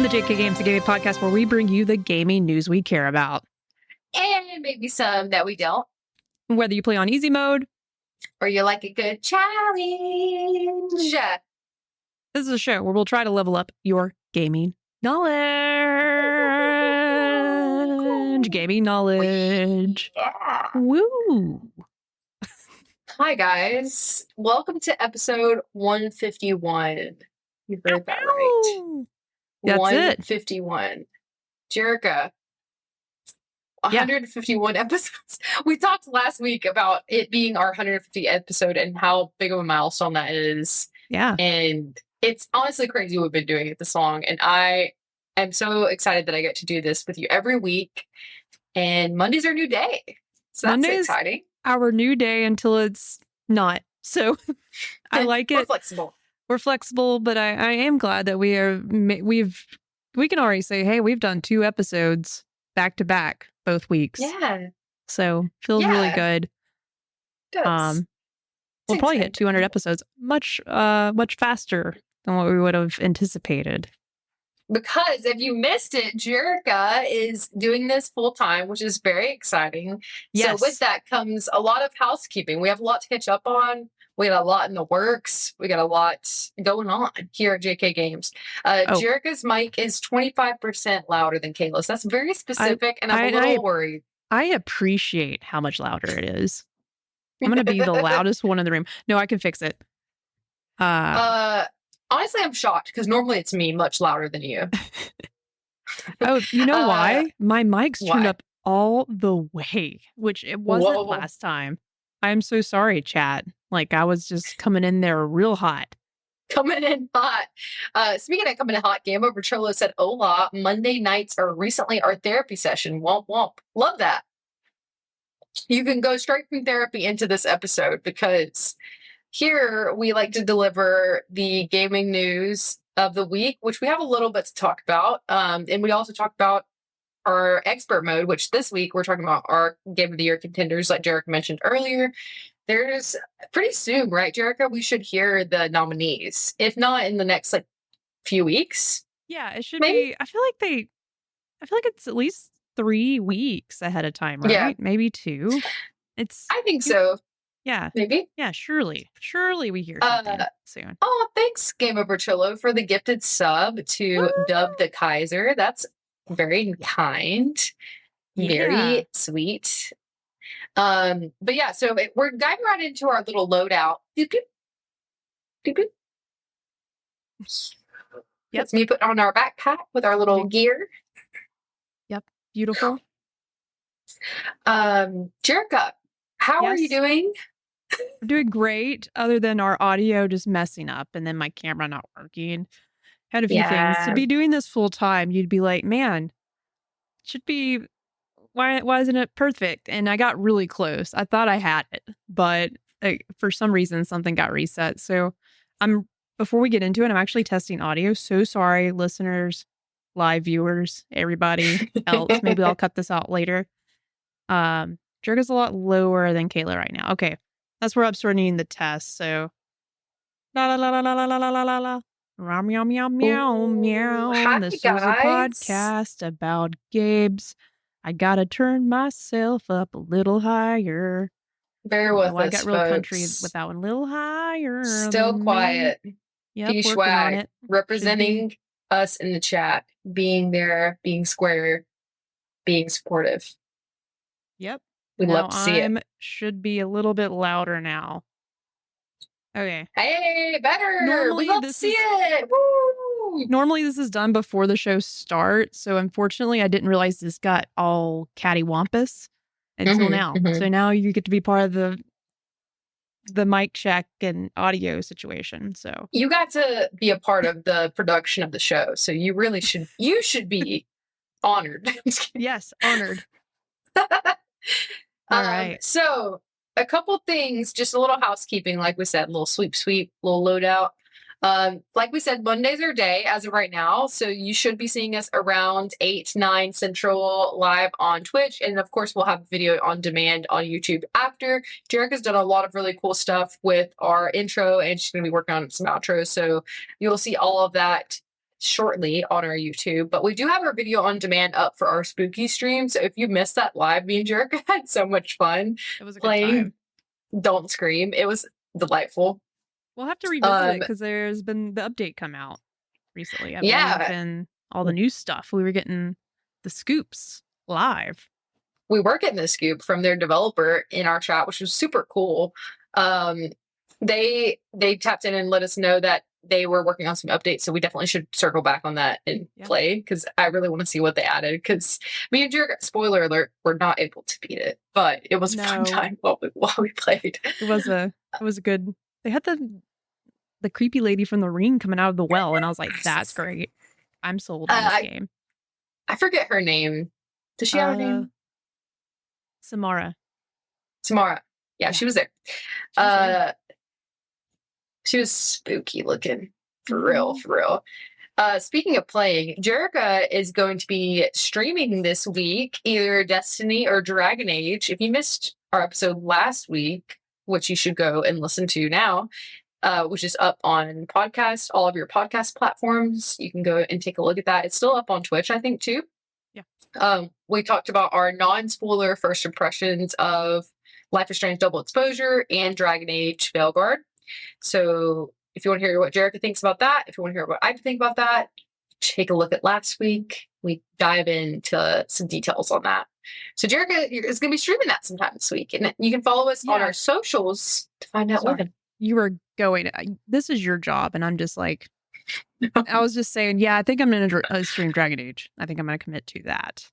the JK Games, the gaming podcast where we bring you the gaming news we care about. And maybe some that we don't. Whether you play on easy mode or you like a good challenge. This is a show where we'll try to level up your gaming knowledge. Gaming knowledge. Yeah. Woo. Hi, guys. Welcome to episode 151. You heard that right. That's 151. it. Jerica. 151 episodes. We talked last week about it being our 150th episode and how big of a milestone that is. Yeah. And it's honestly crazy we've been doing it this long. And I am so excited that I get to do this with you every week. And Monday's our new day. So that's exciting. Our new day until it's not. So I like it. We're flexible. We're flexible, but I am glad that we can already say, hey, we've done 2 episodes back to back both weeks. Yeah. So feels really good. Does. We'll probably hit 200 episodes much faster than what we would have anticipated. Because if you missed it, Jerica is doing this full time, which is very exciting. Yes. So with that comes a lot of housekeeping. We have a lot to catch up on. We got a lot in the works. We got a lot going on here at JK Games. Jerica's mic is 25% louder than Kayla's. That's very specific, and I'm a little worried. I appreciate how much louder it is. I'm going to be the loudest one in the room. No, I can fix it. Honestly, I'm shocked because normally it's me much louder than you. Oh, you know why? My mic's turned up all the way, which it wasn't last time. I'm so sorry, chat. Like, I was just coming in there real hot. Coming in hot. Speaking of coming in hot, Game Over Trello said, hola, Monday nights are recently our therapy session. Womp womp. Love that. You can go straight from therapy into this episode because here we like to deliver the gaming news of the week, which we have a little bit to talk about. And we also talk about our expert mode, which this week we're talking about our Game of the Year contenders, like Jerica mentioned earlier. There's pretty soon, right, Jerica? We should hear the nominees, if not in the next few weeks. Yeah, it should be. I feel like it's at least 3 weeks ahead of time, right? Yeah. Maybe 2. I think so. Yeah. Maybe. Yeah, surely we hear something soon. Oh, thanks, Game Over Chillo, for the gifted sub to Dub the Kaiser. That's very kind. Very sweet. But yeah, so we're diving right into our little loadout. Doop, doop. Doop, doop. Yep. That's me putting on our backpack with our little gear. Yep. Beautiful. Jerica, how are you doing? I'm doing great, other than our audio just messing up and then my camera not working. Had a few things. To be doing this full time, you'd be like, man, it should be, why isn't it perfect? And I got really close. I thought I had it, but for some reason, something got reset. So before we get into it, I'm actually testing audio. So sorry, listeners, live viewers, everybody else. Maybe I'll cut this out later. Jerica's a lot lower than Kayla right now. Okay. That's where I'm starting the test. So, la la la la la la la la la la. Meow meow meow meow. Hi, this guys. is a podcast about games. I gotta turn myself up a little higher. Bear with us, I got real folks. country with that one. A little higher. Still quiet. Yep, P-Swag, representing us in the chat, being there, being square, being supportive. Yep. We'd love to see it. Should be a little bit louder now. Okay. Hey, better. Normally, We'd love to see it. Woo! Normally, this is done before the show starts. So, unfortunately, I didn't realize this got all cattywampus until now. So now you get to be part of the mic check and audio situation. So you got to be a part of the production of the show. So you really should. You should be honored. Yes, honored. All right. So a couple things, just a little housekeeping, like we said, a little sweep, little loadout. Like we said, Monday's our day as of right now. So you should be seeing us around 8, 9 Central live on Twitch. And of course, we'll have video on demand on YouTube after. Jerica's done a lot of really cool stuff with our intro, and she's going to be working on some outros. So you'll see all of that shortly on our YouTube, but we do have our video on demand up for our spooky stream. So if you missed that live, me and Jerica had so much fun. It was a good playing time. Don't Scream. It was delightful. We'll have to revisit it because there's been the update come out recently, I believe, and all the new stuff. We were getting the scoops live. We were getting the scoop from their developer in our chat, which was super cool. They tapped in and let us know that they were working on some updates, so we definitely should circle back on that and play, because I really want to see what they added. Because me and Jerica, spoiler alert, were not able to beat it, but it was a fun time while we played. It was a good. They had the creepy lady from The Ring coming out of the well, and I was like, that's great. I'm sold on this game. I forget her name. Does she have a name? Samara. Yeah, she was there. She was spooky looking. For real. Speaking of playing, Jerica is going to be streaming this week either Destiny or Dragon Age. If you missed our episode last week, which you should go and listen to now, which is up on podcast, all of your podcast platforms, you can go and take a look at that. It's still up on Twitch, I think, too. Yeah. We talked about our non-spoiler first impressions of Life is Strange Double Exposure and Dragon Age Veilguard. So if you want to hear what Jerica thinks about that, if you want to hear what I think about that, take a look at last week. We dive into some details on that. So Jerica is going to be streaming that sometime this week. And you can follow us on our socials to find out when. You were going, this is your job. And I'm just like, I was just saying, I think I'm going to stream Dragon Age. I think I'm going to commit to that.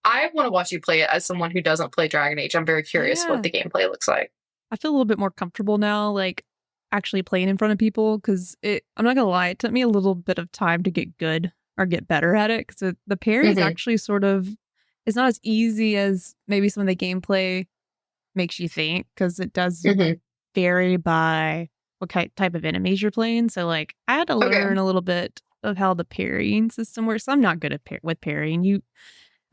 I want to watch you play it as someone who doesn't play Dragon Age. I'm very curious what the gameplay looks like. I feel a little bit more comfortable now, like actually playing in front of people, because I'm not gonna lie, it took me a little bit of time to get good or get better at it, because the parry is actually it's not as easy as maybe some of the gameplay makes you think, because it does vary by what type of enemies you're playing. So like I had to learn a little bit of how the parrying system works. I'm not good at with parrying.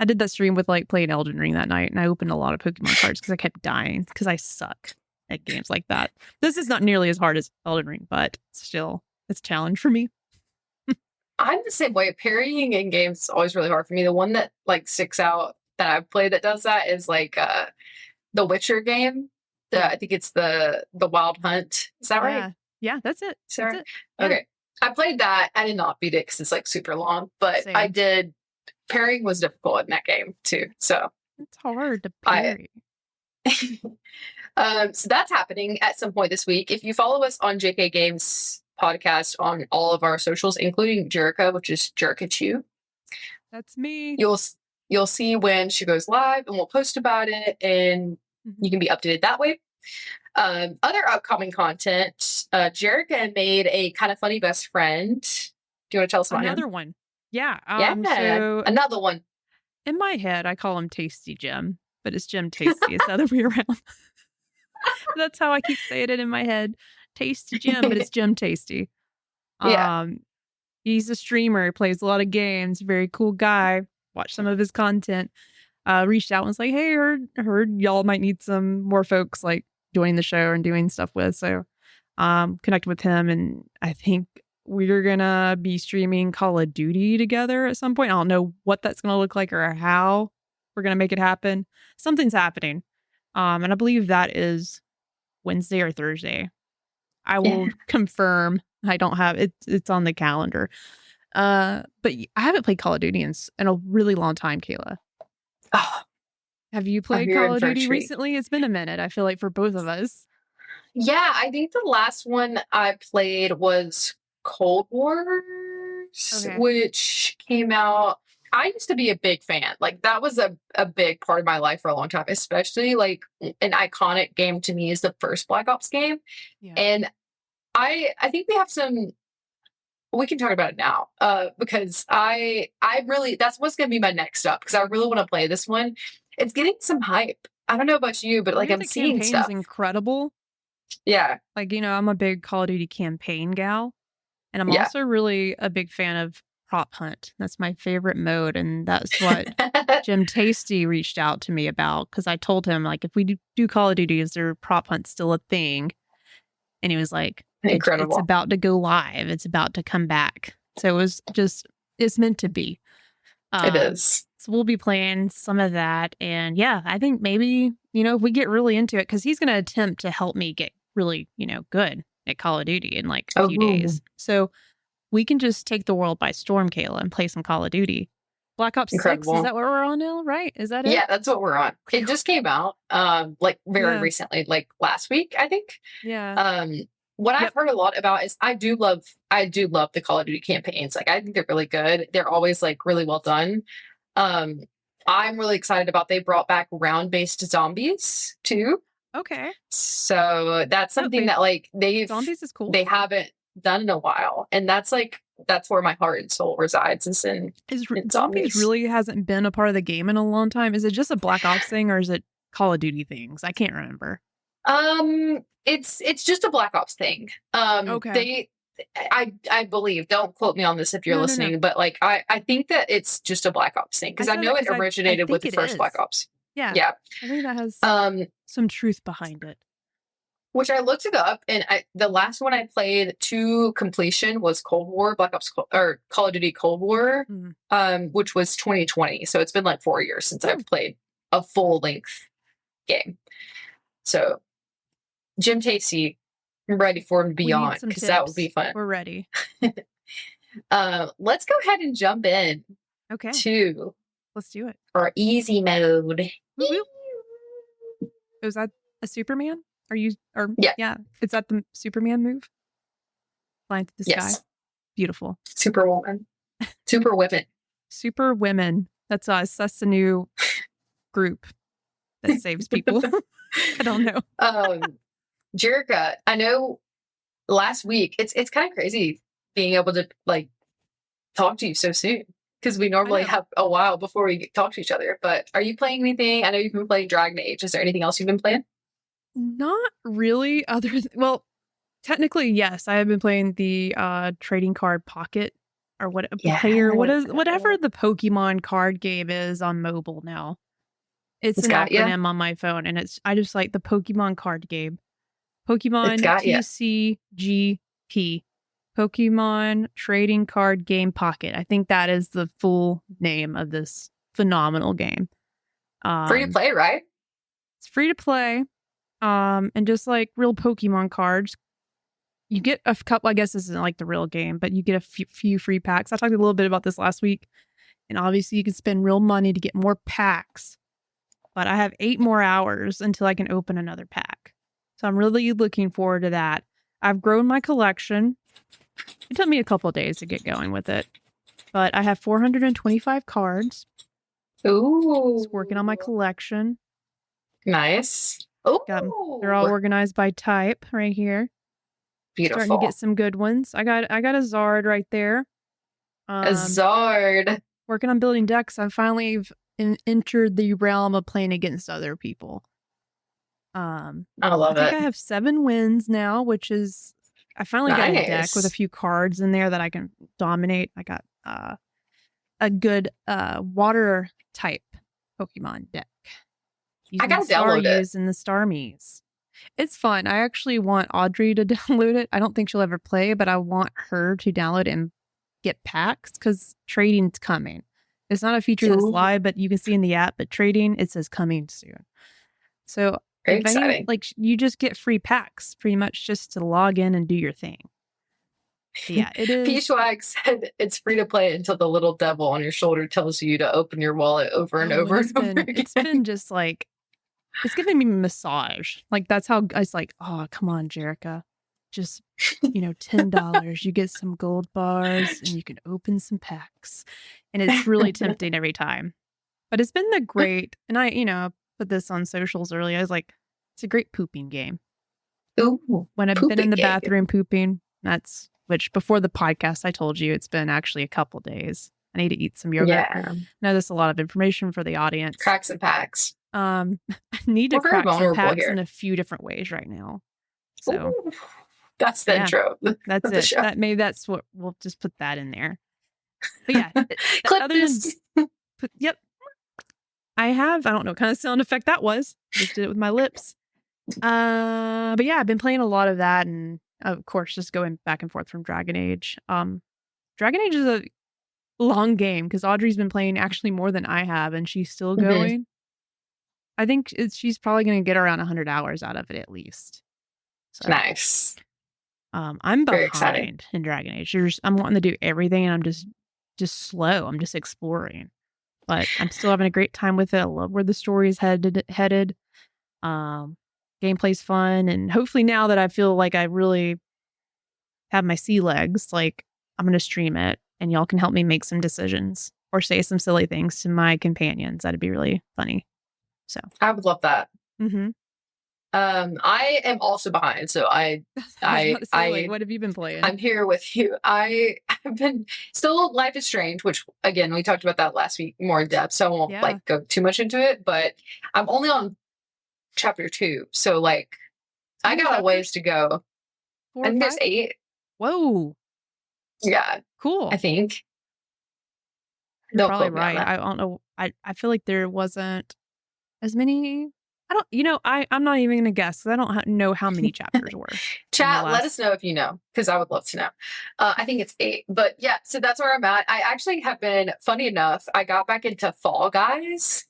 I did that stream with like playing Elden Ring that night, and I opened a lot of Pokemon cards because I kept dying because I suck at games like that. This is not nearly as hard as Elden Ring, but still, it's a challenge for me. I'm the same way. Parrying in games is always really hard for me. The one that like sticks out that I've played that does that is like the Witcher game. I think it's the Wild Hunt. Is that right? Yeah, that's it. That's it. Okay. I played that. I did not beat it because it's like super long, but I did. Parrying was difficult in that game too. So it's hard to parry. So that's happening at some point this week. If you follow us on JK Games podcast on all of our socials, including Jerica, which is Jerica Chu. That's me. You'll see when she goes live, and we'll post about it, and you can be updated that way. Other upcoming content, Jerica made a kind of funny best friend. Do you want to tell us about another him? one? Yeah. So another one. In my head, I call him Tasty Jim, but it's Jim Tasty. It's the other way around. That's how I keep saying it in my head. Tasty Jim, but it's Jim Tasty. He's a streamer, plays a lot of games, very cool guy. Watch some of his content. Reached out and was like, hey, heard y'all might need some more folks like joining the show and doing stuff with. So connected with him, and I think we're gonna be streaming Call of Duty together at some point. I don't know what that's gonna look like or how we're gonna make it happen. Something's happening. And I believe that is Wednesday or Thursday. I will confirm. I don't have it. It's on the calendar. But I haven't played Call of Duty in a really long time, Kayla. Oh, have you played Call of Duty recently? It's been a minute, I feel like, for both of us. Yeah, I think the last one I played was Cold Wars, which came out. I used to be a big fan. Like that was a big part of my life for a long time, especially like an iconic game to me is the first Black Ops game. Yeah. And I think we can talk about it now because I really, that's what's going to be my next up because I really want to play this one. It's getting some hype. I don't know about you, but like I'm seeing stuff. Incredible. Yeah. Like, I'm a big Call of Duty campaign gal, and I'm also really a big fan of prop hunt. That's my favorite mode, and that's what Jim Tasty reached out to me about because I told him like if we do Call of Duty, is there prop hunt still a thing? And he was like, incredible. It's about to go live. It's about to come back. So it was just, it's meant to be. It is. So we'll be playing some of that. And yeah, I think maybe, if we get really into it, because he's going to attempt to help me get really, good at Call of Duty in like a few days. So we can just take the world by storm, Kayla, and play some Call of Duty. Black Ops 6, is that what we're on now, right? Is that it? Yeah, that's what we're on. It just came out like very recently, like last week, I think. Yeah. What I've heard a lot about is I do love the Call of Duty campaigns. Like I think they're really good. They're always like really well done. I'm really excited about they brought back round-based zombies too. Okay. So that's something that like zombies is cool. They haven't done in a while. And that's where my heart and soul resides in zombies really hasn't been a part of the game in a long time. Is it just a Black Ops thing or is it Call of Duty things? I can't remember. It's just a Black Ops thing. Okay. I believe, don't quote me on this if you're listening, but like I think that it's just a Black Ops thing because I know it originated with the first Black Ops. Yeah. I think that has some truth behind it. Which I looked it up, and the last one I played to completion was Cold War, Black Ops or Call of Duty Cold War, which was 2020. So it's been like 4 years since I've played a full length game. So Jim Tasty, I'm ready for Beyond because that would be fun. We're ready. Let's go ahead and jump in. Okay. Let's do it. Our easy mode. Was that a Superman? Yeah. Is that the Superman move? Flying through the sky. Beautiful. Superwoman. Super women. Super women. That's us. That's the new group that saves people. I don't know. Jerica, I know last week it's kind of crazy being able to like talk to you so soon because we normally have a while before we talk to each other. But are you playing anything? I know you've been playing Dragon Age. Is there anything else you've been playing? Not really. Well, technically, yes. I have been playing the trading card pocket or whatever the Pokemon card game is on mobile now. It's an acronym on my phone, and I just like the Pokemon card game. Pokemon TCGP. Pokemon Trading Card Game Pocket. I think that is the full name of this phenomenal game. Free to play, right? It's free to play. And just like real Pokemon cards, you get a couple, I guess this isn't like the real game, but you get a few free packs. I talked a little bit about this last week. And obviously you can spend real money to get more packs. But I have 8 more hours until I can open another pack. So I'm really looking forward to that. I've grown my collection. It took me a couple of days to get going with it. But I have 425 cards. Ooh. Just working on my collection. Nice. Oh, they're all organized by type right here. Beautiful. Starting to get some good ones. I got a Zard right there. A Zard. Working on building decks. I finally entered the realm of playing against other people. I love it. I think I have 7 wins now, which is I finally got a deck with a few cards in there that I can dominate. I got a good water type Pokemon deck. I gotta download it. And the Starmies. It's fun. I actually want Audrey to download it. I don't think she'll ever play, but I want her to download it and get packs because trading's coming. It's not a feature that's live, but you can see in the app, but trading, it says coming soon. So very exciting. You just get free packs pretty much just to log in and do your thing. But yeah, it is. P-Swag said it's free to play until the little devil on your shoulder tells you to open your wallet over and over and over again. It's been just like, it's giving me a massage. Like that's how I was like, oh, come on, Jerica. Just, $10. You get some gold bars and you can open some packs. And it's really tempting every time. But it's been great. And I, put this on socials earlier. I was like, it's a great pooping game. Ooh, when I've been in the bathroom pooping, which before the podcast, I told you it's been actually a couple days. I need to eat some yogurt. Yeah. I know there's a lot of information for the audience. Cracks and packs. I need to crack some packs in a few different ways right now. So that's the intro. That's it. Maybe that's what we'll just put that in there. But yeah, clip this. Yep. I don't know what kind of sound effect that was. Just did it with my lips. But yeah, I've been playing a lot of that, and of course, just going back and forth from Dragon Age. Dragon Age is a long game because Audrey's been playing actually more than I have, and she's still going. I think she's probably going to get around 100 hours out of it at least. So, nice. I'm behind in Dragon Age. I'm wanting to do everything, and I'm just slow. I'm just exploring, but I'm still having a great time with it. I love where the story is headed. Gameplay's fun, and hopefully now that I feel like I really have my sea legs, like I'm going to stream it, and y'all can help me make some decisions or say some silly things to my companions. That'd be really funny. So I would love that. Mm-hmm. I am also behind, so I what have you been playing? I'm here with you. I have been still Life is Strange, which again we talked about that last week more in depth, so I won't like go too much into it. But I'm only on chapter 2, so like I got a ways to go. I think there's 8. Whoa. Yeah. Cool. I think. You're probably right. I don't know. I feel like there wasn't as many. I don't, I'm not even going to guess. I don't know how many chapters were. Chat, let us know if you know, because I would love to know. I think it's 8, but yeah, so that's where I'm at. I actually have been, funny enough, I got back into Fall Guys.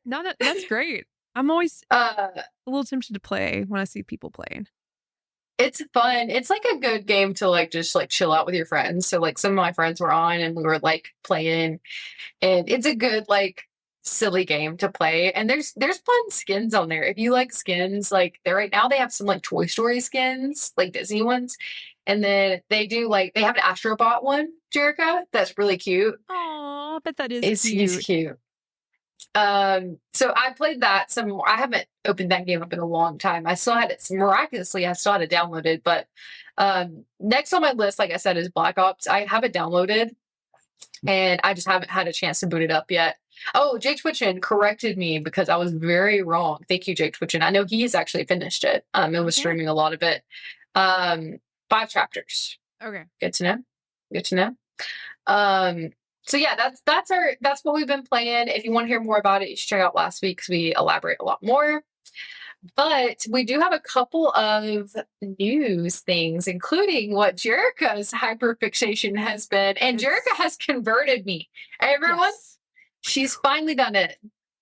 No, that's great. I'm always a little tempted to play when I see people playing. It's fun. It's like a good game to like just like chill out with your friends. So like some of my friends were on and we were like playing, and it's a good like silly game to play. And there's fun skins on there. If you like skins, like right now they have some like Toy Story skins, like Disney ones. And then they do like they have an Astrobot one, Jerica, that's really cute. Oh, I bet that is cute. He's cute. So I played that some more. I haven't opened that game up in a long time. I still had it miraculously, I still had it downloaded, but next on my list, like I said, is Black Ops. I have it downloaded and I just haven't had a chance to boot it up yet. Oh, Jake Twitchin corrected me because I was very wrong. Thank you, Jake Twitchin. I know he's actually finished it. And was streaming a lot of it. 5 chapters. Okay. Good to know. So yeah, that's what we've been playing. If you want to hear more about it, you should check out last week because we elaborate a lot more. But we do have a couple of news things, including what Jerica's hyperfixation has been. And Jerica has converted me. Everyone, she's finally done it.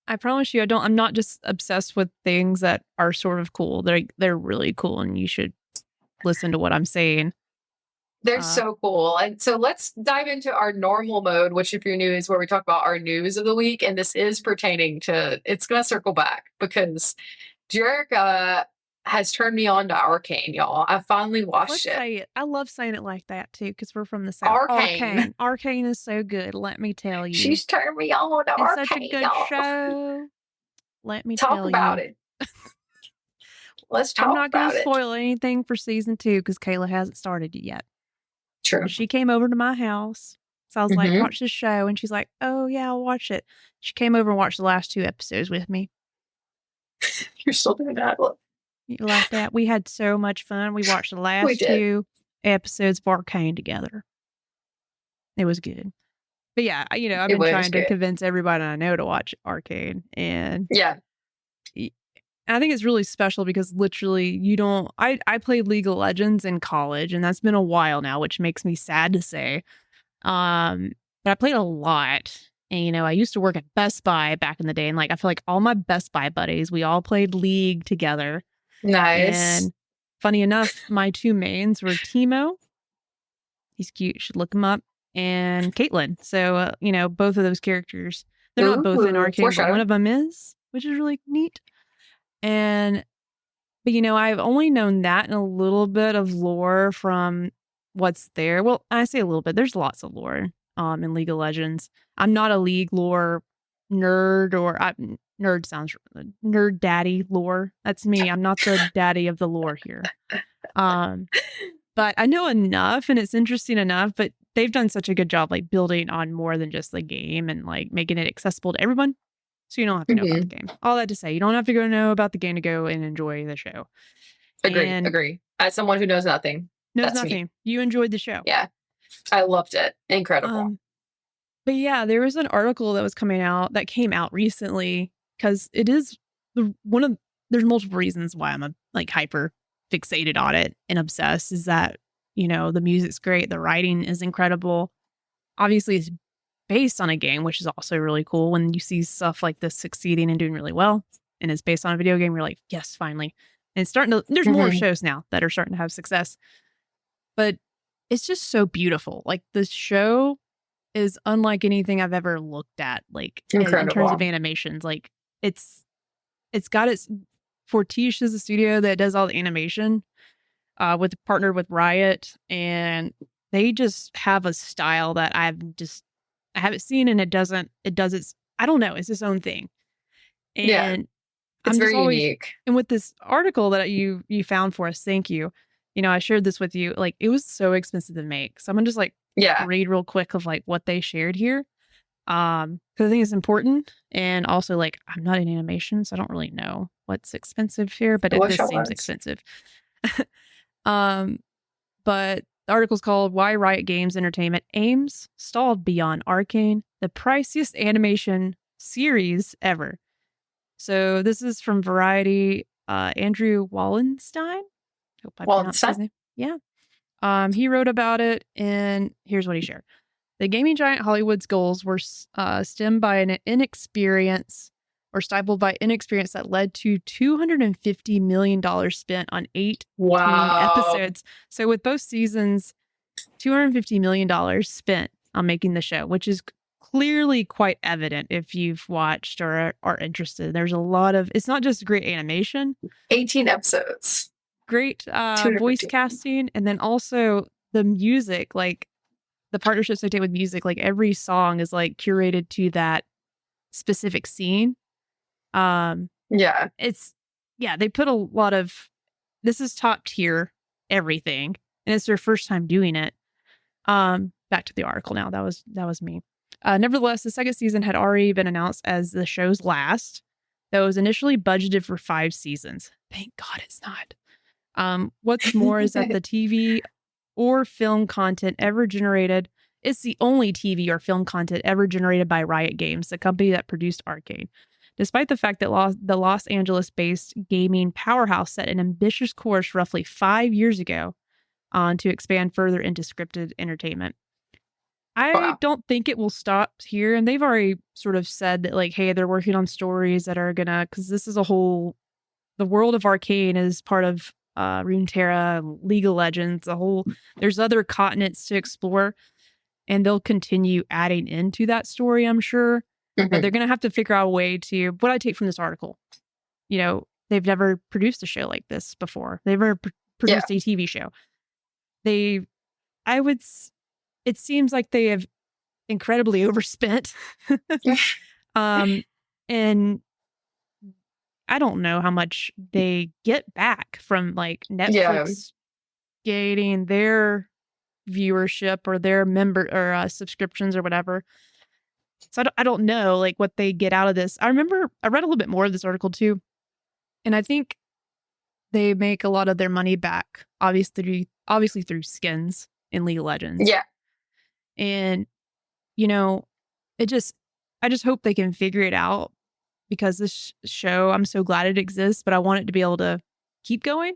I promise you, I'm not just obsessed with things that are sort of cool. They're really cool, and you should listen to what I'm saying. They're so cool. And so let's dive into our normal mode, which if you're new is where we talk about our news of the week. And this is pertaining to, it's going to circle back because Jerica has turned me on to Arcane, y'all. I finally watched it. I love saying it like that too, because we're from the South. Arcane. Arcane is so good. Let me tell you. She's turned me on to Arcane. It's such a good show. Let me talk about it. Let's talk about it. I'm not going to spoil anything for season 2 because Kayla hasn't started it yet. True. She came over to my house. So I was like, watch this show. And she's like, oh, yeah, I'll watch it. She came over and watched the last 2 episodes with me. You're still doing that. You like that? We had so much fun. We watched the last 2 episodes of Arcane together. It was good. But yeah, I've been trying to convince everybody I know to watch Arcane. And yeah. I think it's really special because literally I played League of Legends in college, and that's been a while now, which makes me sad to say. But I played a lot. And, I used to work at Best Buy back in the day. And I feel like all my Best Buy buddies, we all played League together. Nice. And funny enough, my 2 mains were Teemo. He's cute. You should look him up. And Caitlyn. So, both of those characters, they're not both in Arcane, but one of them is, which is really neat. But I've only known that and a little bit of lore from what's there. Well, I say a little bit. There's lots of lore in League of Legends. I'm not a League lore nerd, nerd sounds nerd daddy lore. That's me. I'm not the daddy of the lore here. But I know enough, and it's interesting enough. But they've done such a good job building on more than just the game and making it accessible to everyone. So you don't have to know about the game. All that to say, you don't have to go know about the game to go and enjoy the show. Agree. As someone who knows nothing. Knows nothing. Me. You enjoyed the show. Yeah. I loved it. Incredible. But yeah, there was an article that came out recently because it is there's multiple reasons why I'm hyper fixated on it and obsessed is that The music's great. The writing is incredible. Obviously, it's based on a game, which is also really cool. When you see stuff like this succeeding and doing really well, and it's based on a video game, you're like, yes, finally. And it's starting to, there's more shows now that are starting to have success. But it's just so beautiful. Like, the show is unlike anything I've ever looked at, like in terms of animations. Like, it's got its Fortiche is a studio that does all the animation, partnered with Riot, and they just have a style that I haven't seen, and it does its, I don't know, it's its own thing. And it's very unique. And with this article that you found for us, thank you. I shared this with you. Like, it was so expensive to make. So I'm gonna just read real quick of like what they shared here. Because I think it's important. And also, like, I'm not in animation, so I don't really know what's expensive here, but this seems expensive. But the article's called "Why Riot Games Entertainment Aims Stalled Beyond Arcane, the priciest animation series ever." So this is from Variety. Andrew Wallenstein. Hope I pronounced his name. Yeah. He wrote about it, and here's what he shared. The gaming giant Hollywood's goals were stemmed by an inexperience or stifled by inexperience that led to $250 million spent on 8 episodes. So with both seasons, $250 million spent on making the show, which is clearly quite evident if you've watched or are interested. There's a lot of, it's not just great animation. 18 episodes. Great voice casting, and then also the music, like the partnerships they take with music, like every song is like curated to that specific scene. They put a lot of, this is top tier everything, and it's their first time doing it. Back to the article now. That was me. Nevertheless, the second season had already been announced as the show's last, though it was initially budgeted for 5 seasons. Thank God it's not. What's more is that the TV or film content ever generated, it's the only TV or film content ever generated by Riot Games, the company that produced Arcane. Despite the fact that the Los Angeles-based gaming powerhouse set an ambitious course roughly 5 years ago to expand further into scripted entertainment. I don't think it will stop here, and they've already sort of said that, like, hey, they're working on stories that are gonna, because this is the world of Arcane is part of Runeterra, League of Legends, there's other continents to explore, and they'll continue adding into that story, I'm sure. But they're going to have to figure out a way to, what I take from this article, they've never produced a show like this before. They've never produced a TV show. It seems like they have incredibly overspent. And I don't know how much they get back from like Netflix gaining their viewership or their member or subscriptions or whatever. So I don't know like what they get out of this. I remember I read a little bit more of this article too, and I think they make a lot of their money back, obviously through skins in League of Legends. Yeah, and I just hope they can figure it out, because this show, I'm so glad it exists, but I want it to be able to keep going.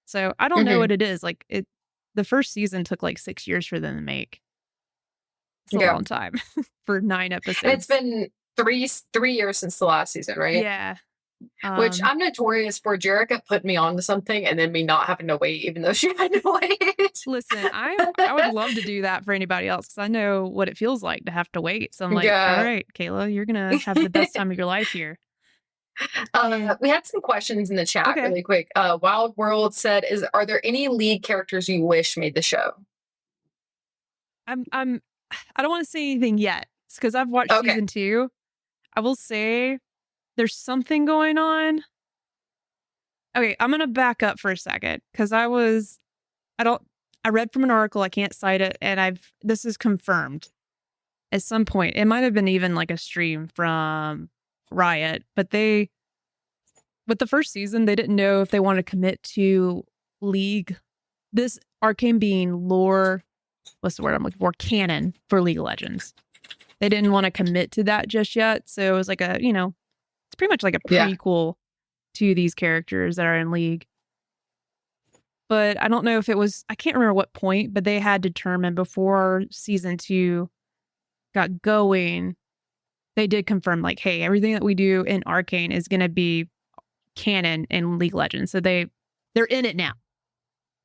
So I don't know what it is. Like the first season took like 6 years for them to make. It's a long time for 9 episodes. And it's been three years since the last season, right? Yeah. Which I'm notorious for. Jerica put me on to something and then me not having to wait, even though she had to wait. Listen, I would love to do that for anybody else, because I know what it feels like to have to wait. So I'm like, all right, Kayla, you're going to have the best time of your life here. We had some questions in the chat really quick. Wild World said, are there any lead characters you wish made the show? I don't want to say anything yet, because I've watched season 2. I will say there's something going on. Okay, I'm going to back up for a second, because I read from an article, I can't cite it, and this is confirmed at some point. It might have been even like a stream from Riot, but with the first season, they didn't know if they wanted to commit to League, this Arcane being lore, what's the word I'm looking for, canon for League of Legends. They didn't want to commit to that just yet, so it was like a, it's pretty much like a prequel to these characters that are in League. but I don't know if it was, I can't remember what point, but they had determined before season 2 got going, they did confirm like, hey, everything that we do in Arcane is going to be canon in League of Legends. So they're in it now.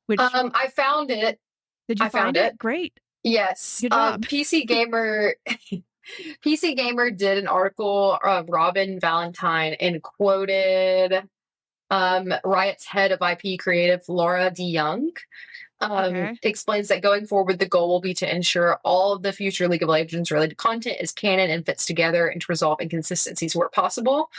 Which I found it. Did you find it? Great. Yes. Good job. PC Gamer PC Gamer did an article of Robin Valentine and quoted Riot's head of IP creative, Laura DeYoung. Explains that going forward, the goal will be to ensure all of the future League of Legends related content is canon and fits together, and to resolve inconsistencies where possible.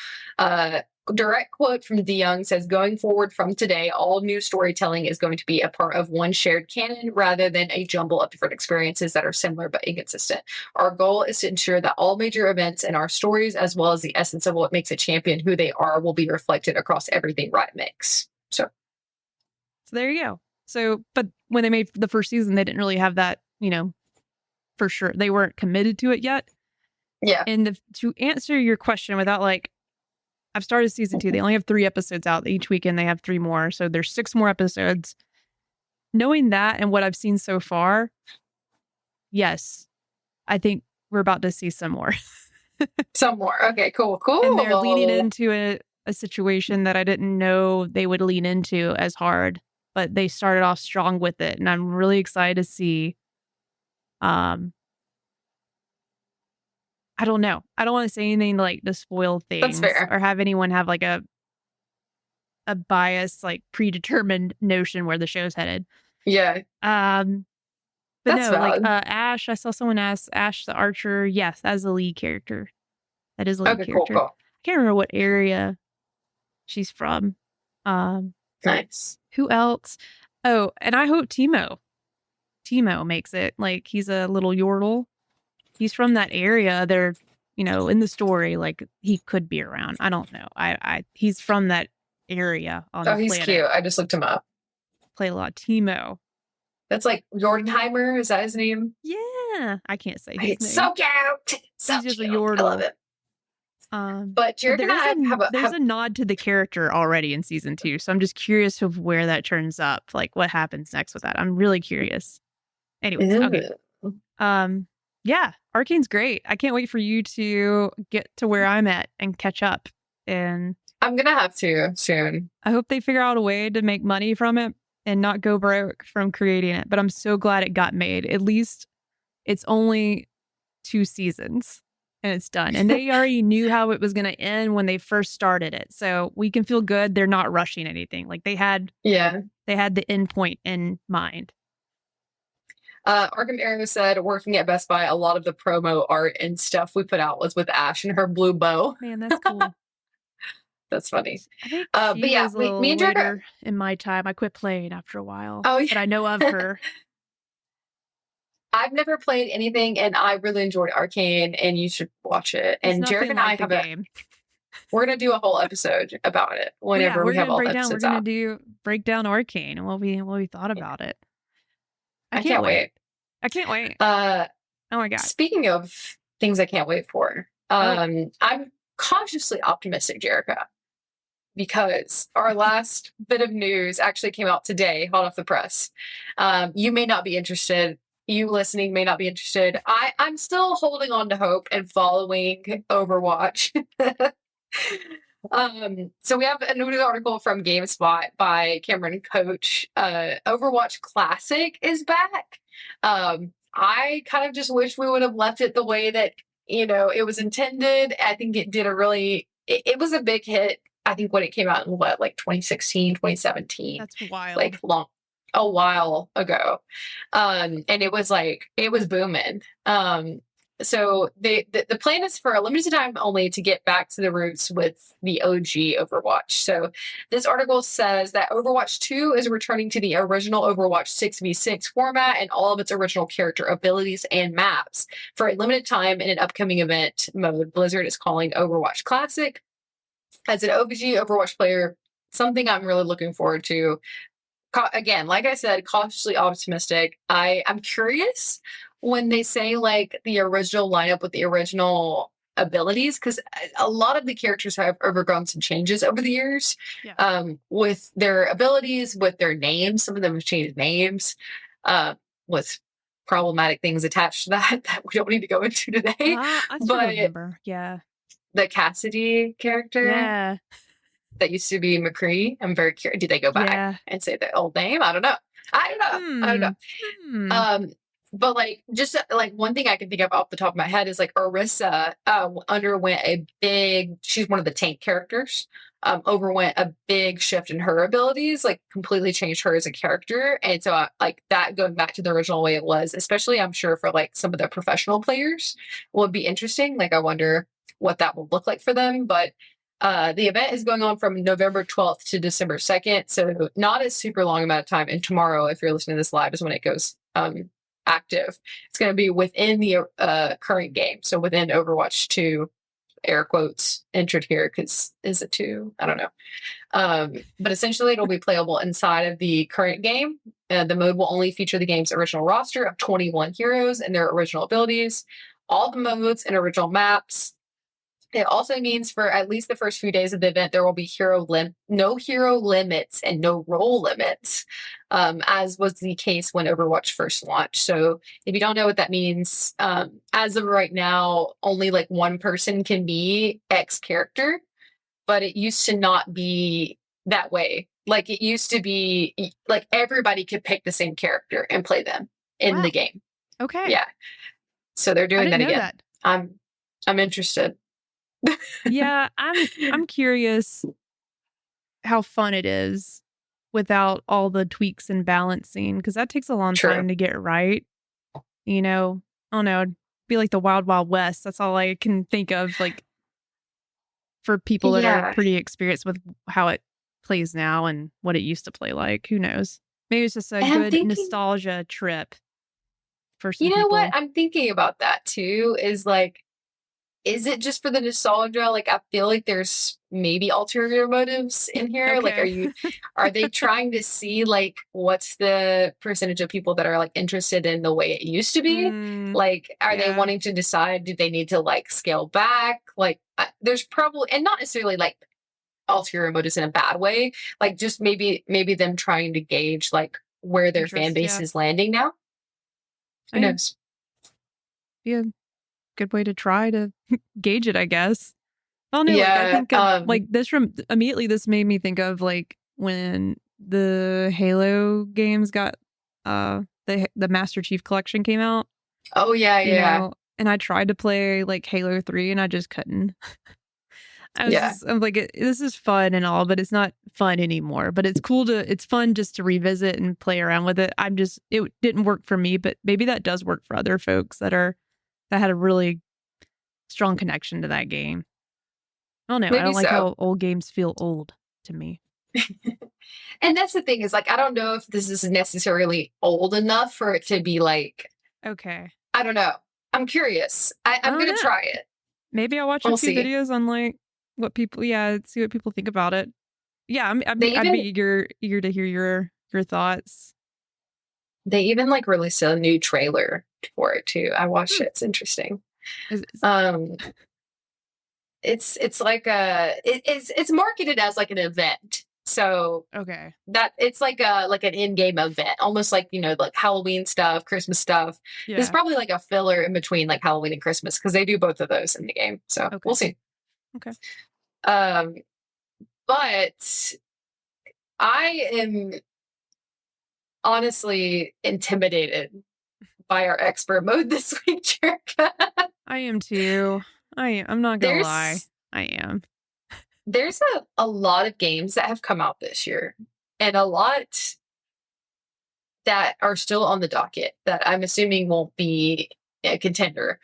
Direct quote from DeYoung says, going forward from today, all new storytelling is going to be a part of one shared canon rather than a jumble of different experiences that are similar but inconsistent. Our goal is to ensure that all major events in our stories, as well as the essence of what makes a champion who they are, will be reflected across everything Riot makes. So there you go. So, but when they made the first season, they didn't really have that, for sure. They weren't committed to it yet. Yeah. And to answer your question without I've started season 2. They only have 3 episodes out. Each weekend they have 3 more. So there's 6 more episodes. Knowing that and what I've seen so far, yes, I think we're about to see some more. Some more. Okay, cool. And they're leaning into a situation that I didn't know they would lean into as hard, but they started off strong with it. And I'm really excited to see. I don't know. I don't want to say anything to spoil things or have anyone have a bias, predetermined notion where the show's headed. Yeah. But that's no, valid. Ashe, I saw someone ask Ashe the Archer. Yes, that's a lead character. That is a lead character. Cool. I can't remember what area she's from. Nice. Who else? Oh, and I hope Teemo makes it. He's a little Yordle. He's from that area. They're, in the story, he could be around. I don't know. He's from that area on the planet. He's cute. I just looked him up. Play a lot. Teemo. That's Jordanheimer. Is that his name? Yeah. I can't say his name. So cute. He's just a Yordle. I love it. But Jerica and I there's a nod to the character already in season 2. So I'm just curious of where that turns up. What happens next with that. I'm really curious. Anyways, okay. Yeah, Arcane's great. I can't wait for you to get to where I'm at and catch up. And I'm going to have to soon. I hope they figure out a way to make money from it and not go broke from creating it. But I'm so glad it got made. At least it's only 2 seasons and it's done. And they already knew how it was going to end when they first started it. So we can feel good. They're not rushing anything. They had the end point in mind. Arkham Arrow said, working at Best Buy, a lot of the promo art and stuff we put out was with Ashe and her blue bow. Man, that's cool. That's funny. I think but yeah, me and Jerica, in my time, I quit playing after a while. Oh, yeah. But I know of her. I've never played anything, and I really enjoyed Arcane, and you should watch it. And Jerica and I have we're gonna do a whole episode about it whenever we have all the episodes out. We're gonna break down Arcane and what we thought about it. I can't wait. I can't wait. Oh my God. Speaking of things I can't wait for, I'm cautiously optimistic, Jerica, because our last bit of news actually came out today, hot off the press. You may not be interested. You listening may not be interested. I'm still holding on to hope and following Overwatch. So we have a news article from GameSpot by Cameron Coach. Overwatch Classic is back. I kind of just wish we would have left it the way that, it was intended. I think it did it was a big hit. I think when it came out in 2016, 2017. That's wild. A while ago. And it was booming. So the plan is for a limited time only to get back to the roots with the OG Overwatch. So this article says that Overwatch 2 is returning to the original Overwatch 6v6 format and all of its original character abilities and maps for a limited time in an upcoming event mode Blizzard is calling Overwatch Classic. As an OG Overwatch player, something I'm really looking forward to. Again, like I said, cautiously optimistic. I'm curious when they say the original lineup with the original abilities, because a lot of the characters have overgone some changes over the years, with their abilities, with their names. Some of them have changed names, with problematic things attached to that we don't need to go into today. I still remember. Yeah. The Cassidy character that used to be McCree, I'm very curious. Did they go back and say the old name? I don't know. I don't know. But like, just like one thing I can think of off the top of my head is like Orisa underwent a big, she's one of the tank characters, overwent a big shift in her abilities, like completely changed her as a character. And so like that going back to the original way it was, especially I'm sure for like some of the professional players would be interesting. Like I wonder what that will look like for them. But the event is going on from November 12th to December 2nd. So not a super long amount of time. And tomorrow, if you're listening to this live, is when it goes active. It's going to be within the current game. So within Overwatch 2, air quotes entered here because is it 2? I don't know. But essentially it'll be playable inside of the current game. The mode will only feature the game's original roster of 21 heroes and their original abilities, all the modes and original maps. It also means for at least the first few days of the event, there will be no hero limits and no role limits, as was the case when Overwatch first launched. So if you don't know what that means, as of right now, only like one person can be X character, but it used to not be that way. Like it used to be like everybody could pick the same character and play them in the game. Okay. Yeah. So they're doing that again. That. I'm interested. Yeah, I'm curious how fun it is without all the tweaks and balancing, because that takes a long time to get right. You know, I don't know, it'd be like the Wild Wild West. That's all I can think of, like for people that are pretty experienced with how it plays now and what it used to play like. Who knows? Maybe it's just a good nostalgia trip for some people. What? I'm thinking about that too, is like, is it just for the nostalgia? Like, I feel like there's maybe ulterior motives in here. Okay. Like, are they trying to see like what's the percentage of people that are like interested in the way it used to be? Like, are they wanting to decide, do they need to like scale back? Like, there's probably, and not necessarily like ulterior motives in a bad way. Like, just maybe them trying to gauge like where their fan base is landing now. Who knows? Yeah. Good way to try to gauge it, I guess. I don't know. Like, I think of, like this immediately. This made me think of like when the Halo games got the Master Chief Collection came out. Oh yeah, you know, and I tried to play like Halo 3 and I just couldn't. I'm like, this is fun and all, but it's not fun anymore. But it's cool it's fun just to revisit and play around with it. It didn't work for me, but maybe that does work for other folks that had a really strong connection to that game. I don't know. Maybe I don't like how old games feel old to me. And that's the thing, is like, I don't know if this is necessarily old enough for it to be like, okay. I don't know. I'm curious. I'm going to try it. Maybe I'll watch a few videos on like what people, see what people think about it. Yeah, I'd be eager to hear your thoughts. They even like released a new trailer for it too. I watched it. It's interesting. It's like it's marketed as like an event. So that it's like an in-game event, almost like, like Halloween stuff, Christmas stuff. Yeah. There's probably like a filler in between like Halloween and Christmas, because they do both of those in the game. So we'll see. Okay. But I am honestly intimidated by our expert mode this week, Jerica. I am too. I'm not gonna lie. I am. There's a lot of games that have come out this year, and a lot that are still on the docket that I'm assuming won't be a contender.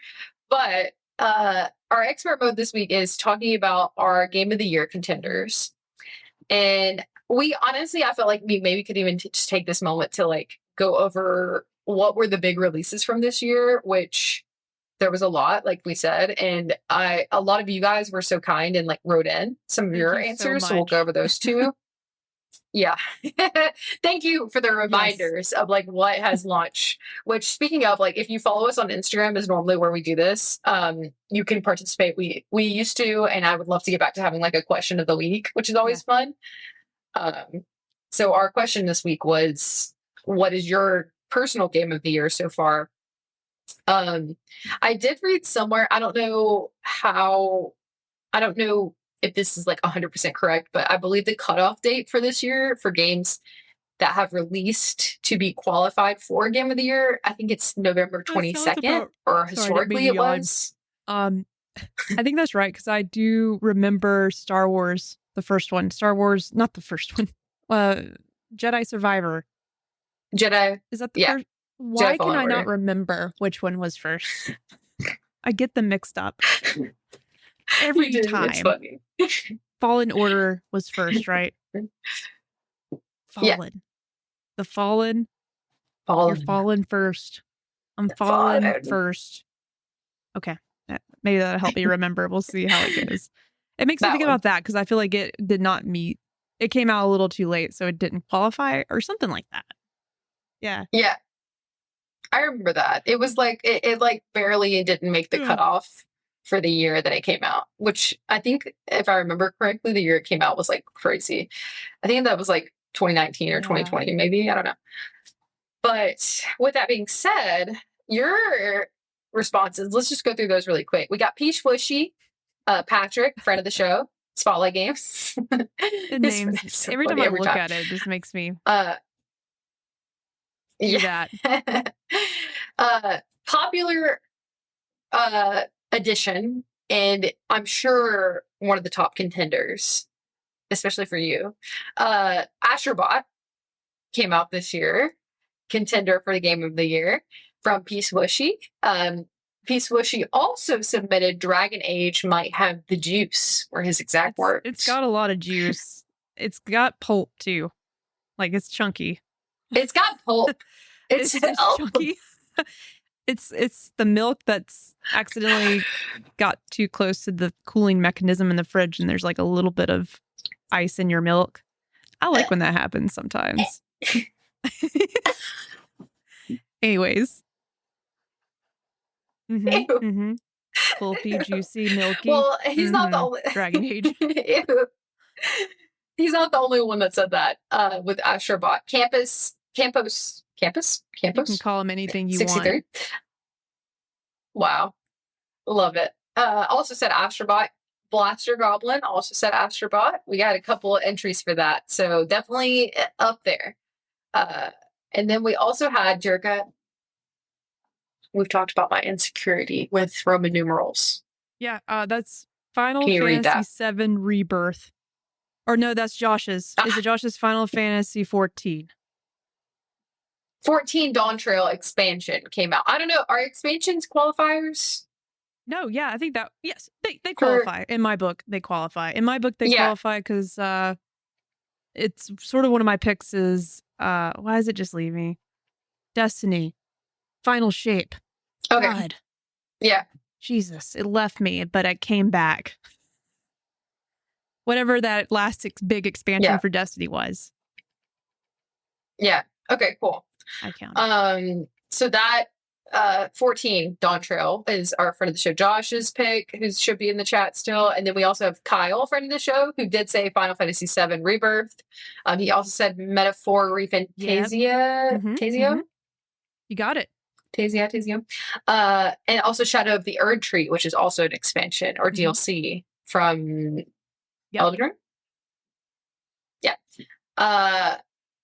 But our expert mode this week is talking about our Game of the Year contenders. And we honestly, I felt like we maybe could even just take this moment to like go over what were the big releases from this year, which there was a lot, like we said. And a lot of you guys were so kind and like wrote in some of your answers. So we'll go over those too. Yeah. Thank you for the reminders of like what has launched. Which, speaking of, like, if you follow us on Instagram is normally where we do this. You can participate. We used to, and I would love to get back to having like a question of the week, which is always fun. So our question this week was, what is your personal game of the year so far? I did read somewhere, I don't know if this is like 100% correct, but I believe the cutoff date for this year for games that have released to be qualified for Game of the Year, I think it's November 22nd, or historically it was. I think that's right, because I do remember Star Wars, the first one. Star Wars, not the first one. Jedi Survivor. Jedi. Is that the first? Why can I not remember which one was first? I get them mixed up every time. It's funny. Fallen Order was first, right? Fallen. Yeah. The Fallen. You're fallen first. I'm fallen first. Okay. Maybe that'll help me remember. We'll see how it goes. It makes me think about that, because I feel like it did not meet. It came out a little too late, so it didn't qualify or something like that. Yeah. Yeah. I remember that. It was like, it like barely didn't make the cutoff for the year that it came out, which I think, if I remember correctly, the year it came out was like crazy. I think that was like 2019 or 2020, maybe. I don't know. But with that being said, your responses, let's just go through those really quick. We got Peach Bushy, Patrick, friend of the show, Spotlight Games. The names, so every time I look at it, it just makes me do that. Popular edition, and I'm sure one of the top contenders, especially for you. Astrobot came out this year, contender for the Game of the Year from Peace Wishy. Peace Wishy also submitted Dragon Age might have the juice, were his exact words. It's got a lot of juice. It's got pulp too. Like, it's chunky. It's got pulp. It's chunky. It's the milk that's accidentally got too close to the cooling mechanism in the fridge, and there's like a little bit of ice in your milk. I like when that happens sometimes. Anyways. Pulpy, juicy, milky. Well, he's not the only Dragon Age. He's not the only one that said that. With Astrobot, Campus. You can call him anything you 63. Want. Wow, love it. Also said Astrobot. Blaster Goblin also said Astrobot. We got a couple of entries for that, so definitely up there. And then we also had Jerica. We've talked about my insecurity with Roman numerals. Yeah, that's Final Fantasy VII Rebirth. Or no, that's Josh's. Is it Josh's Final Fantasy 14? 14 Dawn Trail expansion came out. I don't know. Are expansions qualifiers? No, yeah, I think that, yes, they qualify. In my book, they qualify. In my book, they qualify because it's sort of one of my picks is, why does it just leave me? Destiny. Final Shape. Okay. God. Yeah. Jesus, it left me, but it came back. Whatever that last big expansion for Destiny was. Yeah. Okay, cool. I count. So that 14 Dawn Trail is our friend of the show Josh's pick, who should be in the chat still. And then we also have Kyle, friend of the show, who did say Final Fantasy VII Rebirth. He also said Metaphor Refantasia. Tasio? You got it. Tasio. And also Shadow of the Erd Tree, which is also an expansion or DLC from Elden Ring. Yeah.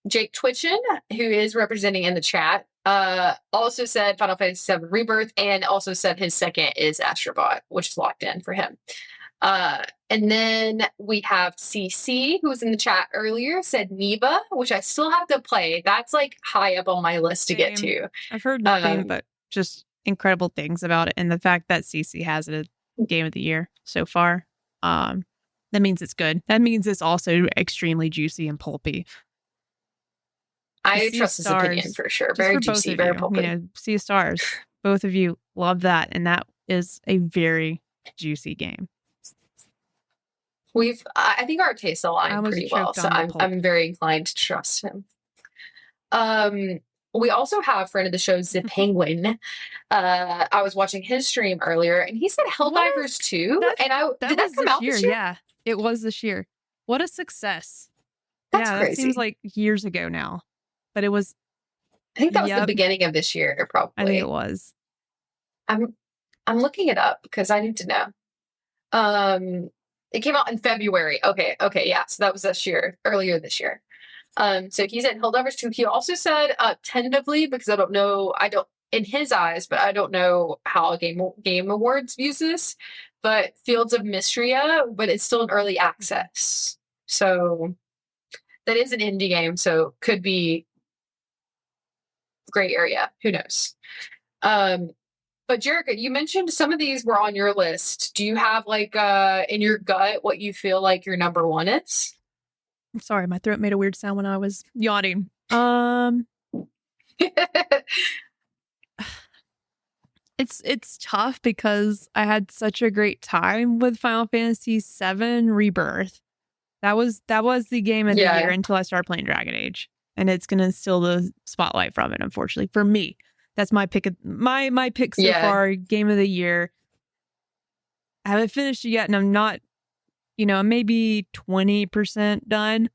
Jake Twitchin, who is representing in the chat, also said Final Fantasy VII Rebirth, and also said his second is Astrobot, which is locked in for him. And then we have CC, who was in the chat earlier, said Neva, which I still have to play. That's like high up on my list to get to. I've heard nothing but just incredible things about it, and the fact that CC has it a Game of the Year so far. That means it's good. That means it's also extremely juicy and pulpy. I trust his opinion for sure. Very juicy, very pulpy. You know, Sea of Stars. Both of you love that, and that is a very juicy game. I think our tastes align pretty well, so I'm very inclined to trust him. We also have friend of the show, The Penguin. I was watching his stream earlier, and he said Helldivers 2. Did that come out this year? Yeah, it was this year. What a success! That's crazy. That seems like years ago now, but it was. I think that was the beginning of this year, probably. I think it was. I'm looking it up because I need to know. It came out in February. Okay, yeah. So that was earlier this year. So he said Helldivers 2. He also said tentatively, because I don't in his eyes, but I don't know how Game Awards views this, but Fields of Mystria, but it's still in early access. So that is an indie game, so could be gray area. Who knows? But Jerica, you mentioned some of these were on your list. Do you have in your gut what you feel like your number one is? I'm sorry, my throat made a weird sound when I was yawning. It's tough because I had such a great time with Final Fantasy VII Rebirth. That was the game of the year until I started playing Dragon Age, and it's gonna steal the spotlight from it. Unfortunately for me, that's my pick. My pick so far, game of the year. I haven't finished it yet, and I'm not, maybe 20% done.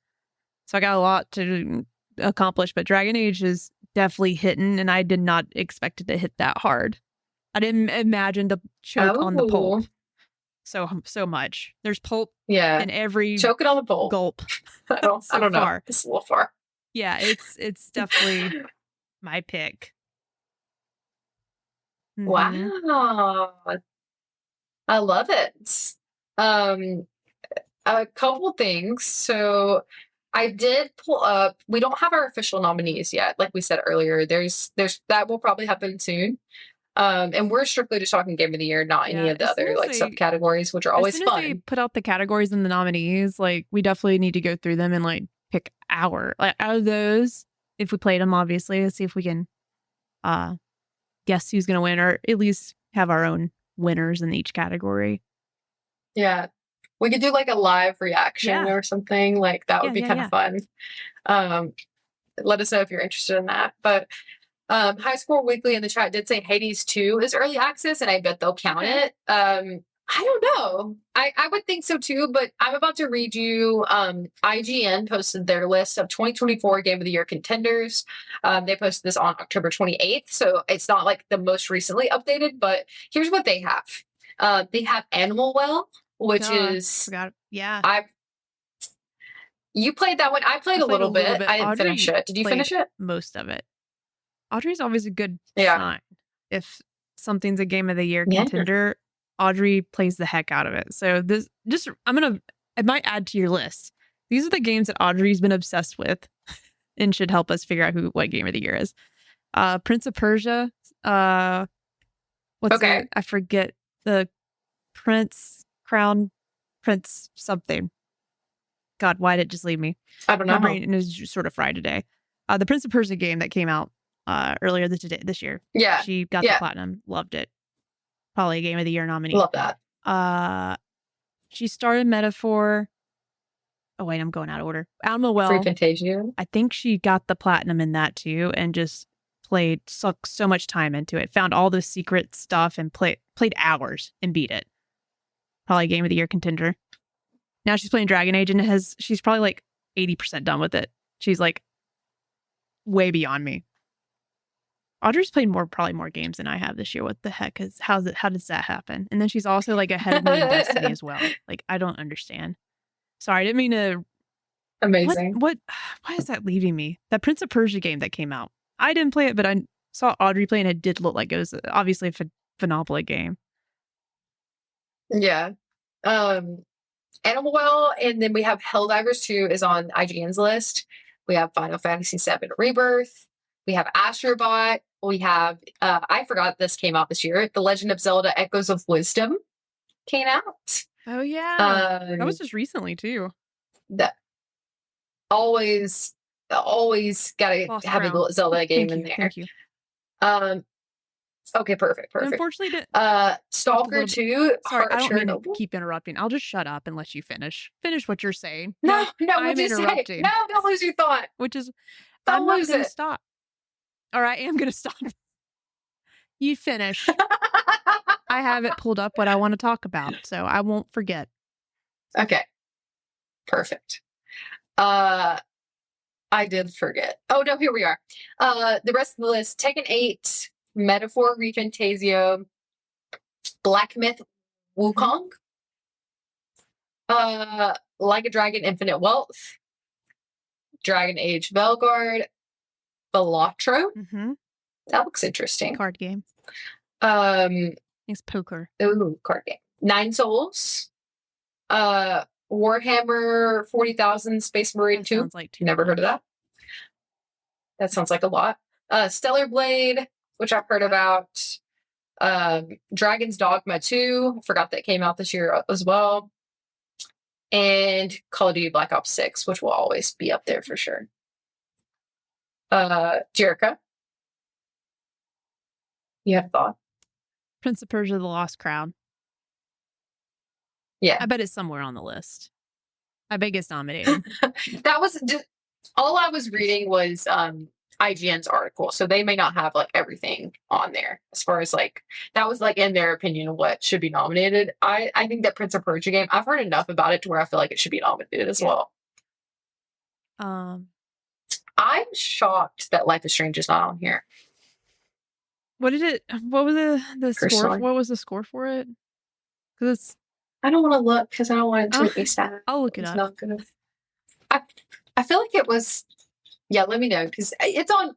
So I got a lot to accomplish, but Dragon Age is definitely hitting, and I did not expect it to hit that hard. I didn't imagine to choke on the pulp so much. There's pulp in every choking on the pulp gulp. I don't know. It's a little far. Yeah, it's definitely my pick. Mm-hmm. Wow, I love it. A couple things. So I did pull up. We don't have our official nominees yet. Like we said earlier, there's that will probably happen soon. And we're strictly just talking game of the year, not any of the other subcategories, which are always fun. As soon as they put out the categories and the nominees, we definitely need to go through them and pick out of those. If we played them, obviously, let's see if we can guess who's going to win, or at least have our own winners in each category. Yeah, we could do a live reaction or something that would be kind of fun. Let us know if you're interested in that, but. High Score Weekly in the chat did say Hades 2 is early access, and I bet they'll count it. I don't know. I would think so too, but I'm about to read you. IGN posted their list of 2024 Game of the Year contenders. They posted this on October 28th, so it's not the most recently updated, but here's what they have. They have Animal Well, which is... You played that one. I played a little bit. I didn't finish it. Did you finish it? Most of it. Audrey's always a good sign. If something's a game of the year contender, Audrey plays the heck out of it. So I might add to your list. These are the games that Audrey's been obsessed with and should help us figure out what game of the year is. Prince of Persia. What's it? I forget the Crown Prince something. God, why did it just leave me? I don't know. My brain is just sort of fried today. The Prince of Persia game that came out earlier this year. Yeah. She got the platinum. Loved it. Probably a game of the year nominee. Love that. She started Metaphor. Oh wait, I'm going out of order. Animal Well. Free Fantasia. I think she got the platinum in that too, and just sucked so much time into it. Found all the secret stuff and played hours and beat it. Probably game of the year contender. Now she's playing Dragon Age and she's probably 80% done with it. She's way beyond me. Audrey's played probably more games than I have this year. What the heck how does that happen? And then she's also ahead of me in Destiny as well. I don't understand. Sorry, I didn't mean to. Amazing. Why is that leaving me? That Prince of Persia game that came out. I didn't play it, but I saw Audrey play, and it did look like it was obviously a phenomenal game. Yeah. Animal Well, and then we have Helldivers 2 is on IGN's list. We have Final Fantasy VII Rebirth. We have Astrobot. We have, I forgot this came out this year. The Legend of Zelda Echoes of Wisdom came out. Oh, yeah. That was just recently, too. That always got to have a Zelda game in there. Thank you. Okay, perfect. Unfortunately, Stalker 2, sorry, I don't mean to Chernobyl. keep interrupting. I'll just shut up and let you finish what you're saying. No, I'm what'd you say? interrupting. No, don't lose your thought. Which is, Don't I'm not lose going to it. stop. Or I am going to stop. You finish. I have it pulled up what I want to talk about, so I won't forget. Okay. Perfect. I did forget. Oh no, here we are. The rest of the list: Tekken 8, Metaphor Refantasio, Black Myth Wukong, Like a Dragon Infinite Wealth, Dragon Age Velguard, Balatro. Mm-hmm. That looks interesting. Card game. It's poker. Ooh, card game. 9 Souls. Warhammer 40,000 Space Marine 2. Sounds like Never heard of that. That sounds like a lot. Stellar Blade, which I've heard about. Dragon's Dogma 2. I forgot that came out this year as well. And Call of Duty Black Ops 6, which will always be up there for sure. Jerica. You have a thought? Prince of Persia: The Lost Crown. Yeah. I bet it's somewhere on the list. I bet it's nominated. That was just all I was reading was IGN's article, so they may not have like everything on there as far as like that was like in their opinion of what should be nominated. I think that Prince of Persia game, I've heard enough about it to where I feel like it should be nominated as well. I'm shocked that Life is Strange is not on here. What was the score? What was the score for it? Because it's, I don't want to look because I don't want it to be sad. I'll look it up. Not gonna. I feel like it was. Yeah, let me know because it's on.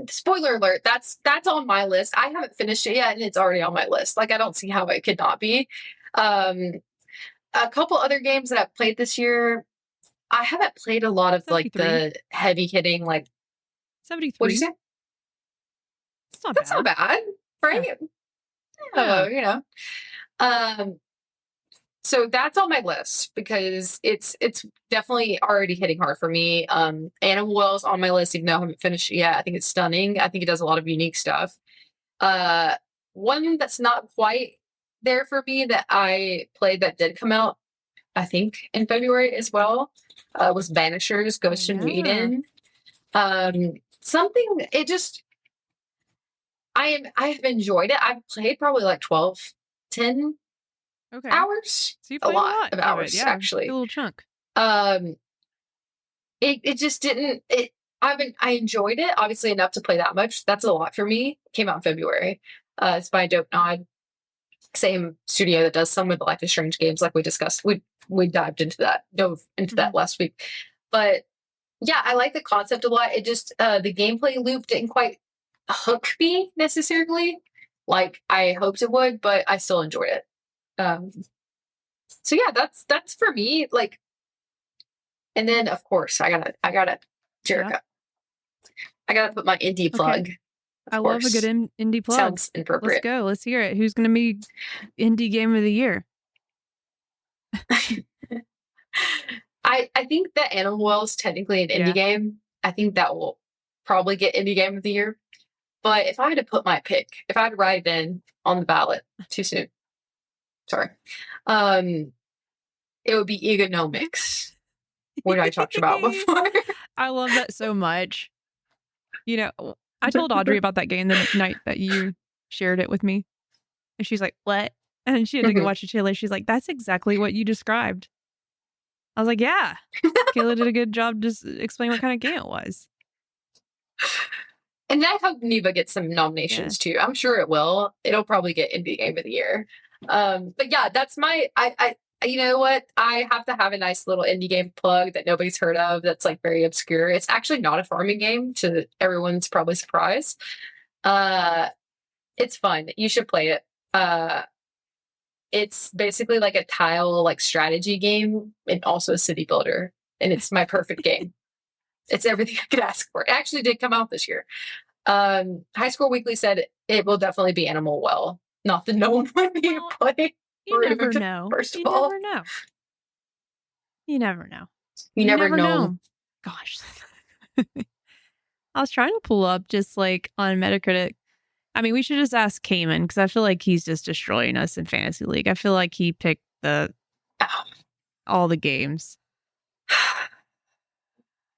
Spoiler alert! That's on my list. I haven't finished it yet, and it's already on my list. Like I don't see how it could not be. A couple other games that I've played this year. I haven't played a lot of 73. Like the heavy hitting like 73. What'd you say? That's not bad, right? Yeah. You know. So that's on my list because it's definitely already hitting hard for me. Animal Wells on my list, even though I haven't finished it yet. I think it's stunning. I think it does a lot of unique stuff. One that's not quite there for me that I played that did come out, I think, in February as well, was Vanishers, Ghost and Eden. Something, it just, I have enjoyed it. I've played probably like 10 hours. So you a lot of hours, actually. A little chunk. It just didn't. I enjoyed it obviously enough to play that much. That's a lot for me. It came out in February. It's by Dope Nod, same studio that does some of the Life is Strange games, like we discussed. We dove into that last week. But yeah, I like the concept a lot. It just the gameplay loop didn't quite hook me necessarily, like I hoped it would, but I still enjoyed it. So yeah, that's for me. Like, and then of course I gotta Jerica. Yeah. I gotta put my indie plug. I love a good indie plug. Sounds inappropriate. Let's go. Let's hear it. Who's gonna be indie game of the year? I think that Animal Wells technically an indie game. I think that will probably get indie game of the year. But if I had to put my pick, if I had to write it in on the ballot, too soon. Sorry. It would be Egonomics, what I talked about before. I love that so much. You know, I told Audrey about that game the night that you shared it with me. And she's like, what? And she had to go watch the trailer. She's like, that's exactly what you described. I was like, yeah. Kayla did a good job just explaining what kind of game it was. And I hope Neva gets some nominations too. I'm sure it will. It'll probably get Indie Game of the Year. But yeah, that's my, you know what? I have to have a nice little indie game plug that nobody's heard of. That's like very obscure. It's actually not a farming game, to everyone's probably surprise. It's fun. You should play it. It's basically like a tile like strategy game and also a city builder. And it's my perfect game. It's everything I could ask for. It actually did come out this year. High Score Weekly said it will definitely be Animal Well. Not that no one would be play. You never know. First of all, never know. You never know. You never know. Gosh. I was trying to pull up just like on Metacritic. I mean, we should just ask Cayman because I feel like he's just destroying us in Fantasy League. I feel like he picked all the games.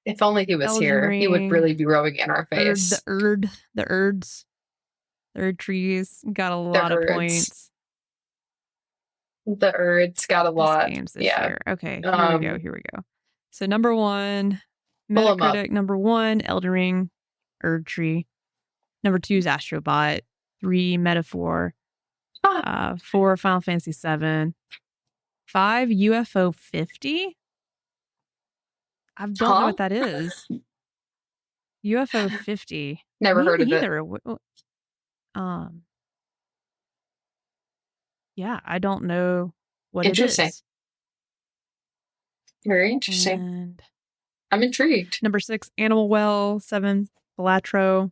If only he was here, he would really be rubbing in our face. The Erd trees got a lot of points. The Erd's got a lot. Games this year. Okay, here we go. So number 1, Metacritic. Number 1, Elden Ring, Erd Tree. Number 2 is Astrobot. 3, Metaphor. 4, Final Fantasy 7. 5, UFO 50. I don't know what that is. UFO 50. Never heard of it. Yeah, I don't know what it is. Very interesting. And I'm intrigued. Number 6, Animal Well. 7, Balatro.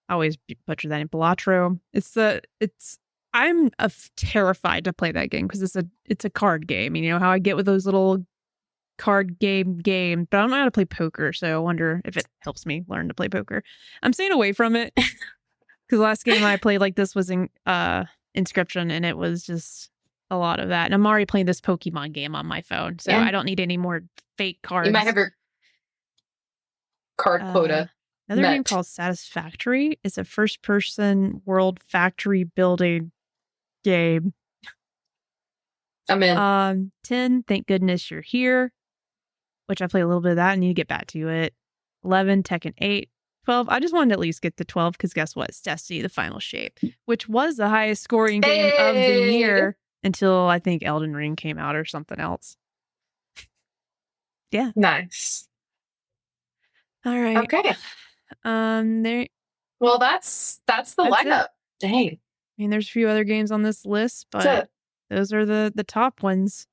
I always butcher that name. Balatro. I'm terrified to play that game because it's a card game. You know how I get with those little card game, but I don't know how to play poker, so I wonder if it helps me learn to play poker. I'm staying away from it because the last game I played like this was in Inscription, and it was just a lot of that. And I'm already playing this Pokemon game on my phone, so I don't need any more fake cards. You might have your card quota. Another game called Satisfactory. It's a first-person world factory building game. I'm in. 10, Thank Goodness You're Here, which I play a little bit of that and need to get back to it. 11, Tekken 8. 12, I just wanted to at least get to 12 because guess what? It's Destiny, the Final Shape, which was the highest scoring game of the year until I think Elden Ring came out or something else. Yeah. Nice. All right. Okay. Well, that's the lineup. Dang. I mean, there's a few other games on this list, but those are the top ones.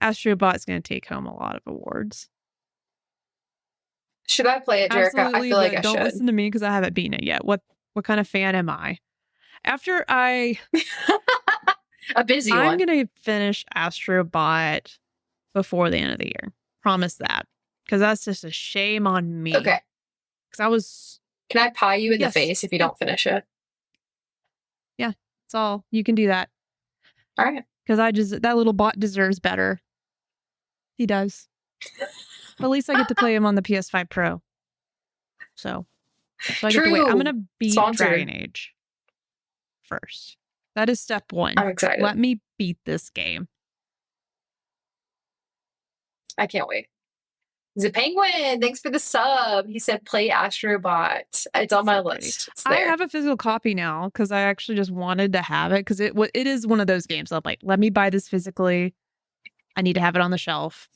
Astrobot's going to take home a lot of awards. Should I play it, Jerica? Absolutely, I feel like I should. Don't listen to me because I haven't beaten it yet. What kind of fan am I? After I... a busy one. I'm going to finish Astrobot before the end of the year. Promise that. Because that's just a shame on me. Okay. Because I was... Can I pie you in the face if you don't finish it? Yeah, it's all. You can do that. All right. Because that little bot deserves better. He does. At least I get to play him on the PS5 Pro. So I get to wait. I'm going to beat Dragon Age first. That is step 1. I'm excited. Let me beat this game. I can't wait. The Penguin, thanks for the sub. He said play Astrobot. It's on my list. It's there. I have a physical copy now because I actually just wanted to have it because it is one of those games. I'm like, let me buy this physically. I need to have it on the shelf.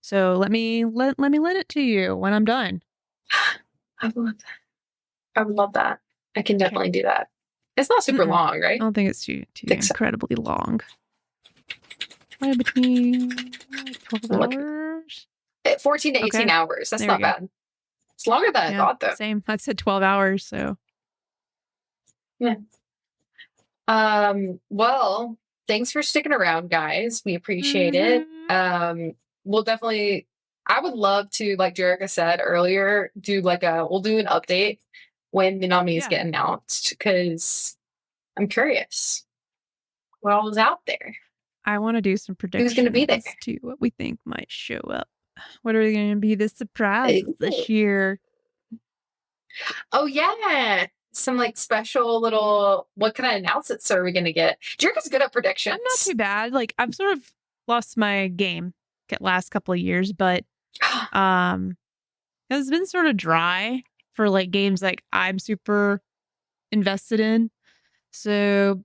So let me lend it to you when I'm done. I would love that. I would love that. I can definitely do that. It's not super long, right? I don't think it's too incredibly long. Probably between 12 hours. 14 to 18 hours. That's not bad. It's longer than I thought, though. Same. I said 12 hours, so. Yeah. Well, thanks for sticking around, guys. We appreciate it. We'll definitely, I would love to, like Jerica said earlier, we'll do an update when the nominees get announced, because I'm curious what all is out there. I want to do some predictions. Who's going to be there? To what we think might show up. What are going to be the surprises this year? Oh, yeah. Some like special little, what kind of announcements are we going to get? Jerica's good at predictions. I'm not too bad. Like, I've sort of lost my game last couple of years, but it's been sort of dry for like games like I'm super invested in. So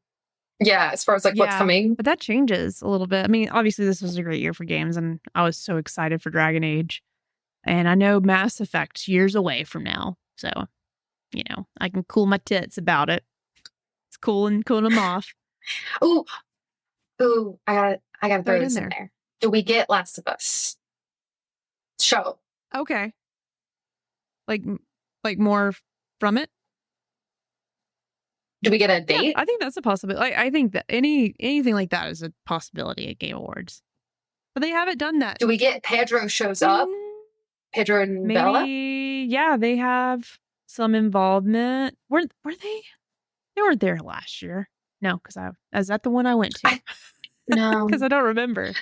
yeah, as far as like what's coming. But that changes a little bit. I mean, obviously this was a great year for games and I was so excited for Dragon Age. And I know Mass Effect's years away from now. So, you know, I can cool my tits about it. It's cooling them off. Ooh, I gotta throw this in there. Do we get Last of Us show? Okay. Like more from it? Do we get a date? Yeah, I think that's a possibility. I think that anything like that is a possibility at Game Awards. But they haven't done that. Do we get Pedro shows up? Pedro and maybe, Bella? Yeah, they have some involvement. Were they? They weren't there last year. No, because is that the one I went to? No. Because I don't remember.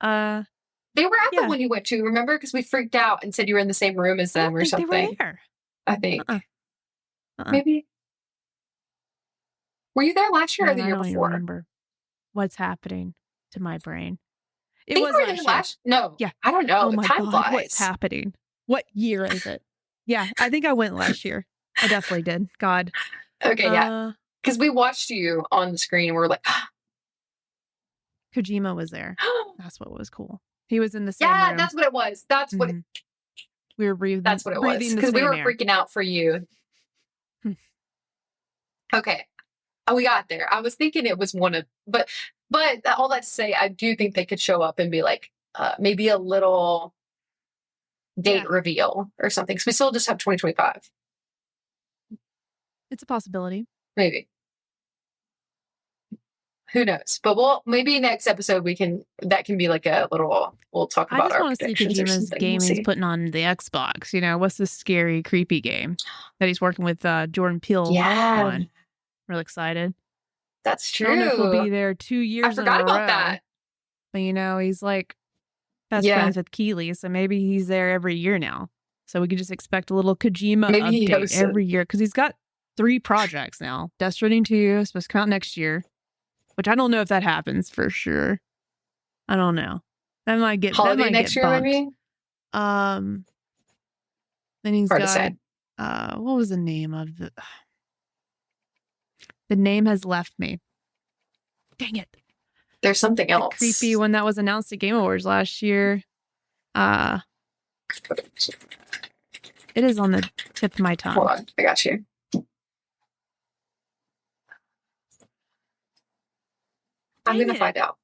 They were at the one you went to, remember? Because we freaked out and said you were in the same room as them or something. They were there. I think. Maybe. Were you there last year or the year before? I don't remember what's happening to my brain. It was last year. No. Yeah. I don't know. Oh my God, flies. What's happening? What year is it? Yeah, I think I went last year. I definitely did. God. Okay, yeah. Because we watched you on the screen and we were like, Kojima was there. That's what was cool. He was in the same room. Yeah, that's what it was. That's what we were breathing. That's what it was. Because we were freaking out for you. Okay. We got there. I was thinking it was one of, but all that to say, I do think they could show up and be like, maybe a little date reveal or something. Because we still just have 2025. It's a possibility. Maybe. Who knows? But maybe next episode that can be like a little, we'll talk about our predictions or something. I just want to see Kojima's game he's putting on the Xbox. You know, what's this scary, creepy game that he's working with Jordan Peele on? Real excited. That's true. I don't know if he'll be there 2 years in a row. I forgot about that. But, you know, he's like best friends with Keeley, so maybe he's there every year now. So we could just expect a little Kojima update every year because he's got 3 projects now. Death Stranding 2 is supposed to come out next year, which I don't know if that happens for sure. I don't know. That might get holiday next year, bumped. maybe. Then he's got what was the name of the? The name has left me. Dang it! There's something else. The creepy one that was announced at Game Awards last year. It is on the tip of my tongue. Hold on, I got you. I'm going to find out.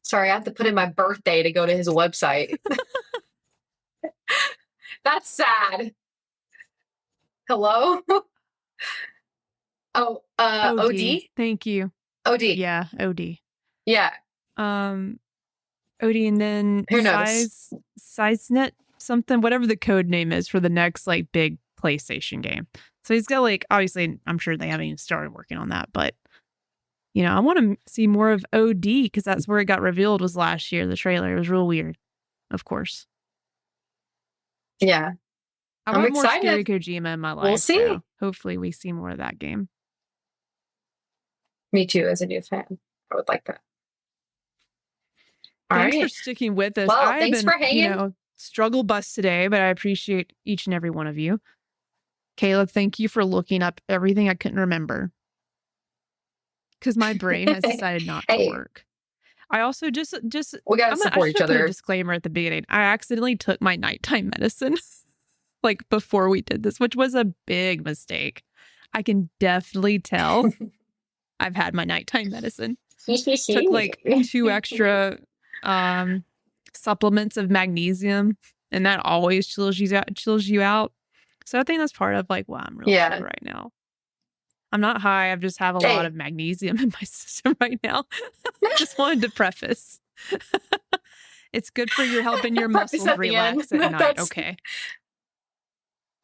Sorry, I have to put in my birthday to go to his website. That's sad. Hello? Oh, OD? Thank you. OD. Yeah, OD. Yeah. OD and then who knows? SizeNet something, whatever the code name is for the next like big PlayStation game. So he's got like, obviously, I'm sure they haven't even started working on that, but you know, I want to see more of OD because that's where it got revealed was last year. The trailer, it was real weird, of course. Yeah. I want more scary Kojima in my life. We'll see. So hopefully we see more of that game. Me too, as a new fan. I would like that. Thanks for sticking with us. Well, thanks for hanging. You know, struggle bus today, but I appreciate each and every one of you. Kayla, thank you for looking up everything I couldn't remember. Because my brain has decided not to work. I also just we gotta support each other. Put a disclaimer at the beginning. I accidentally took my nighttime medicine like before we did this, which was a big mistake. I can definitely tell I've had my nighttime medicine. Took like 2 extra supplements of magnesium, and that always chills you out. So I think that's part of like why I'm really good right now. I'm not high. I just have a lot of magnesium in my system right now. Just wanted to preface. It's good for your helping your muscles relax at night. Okay.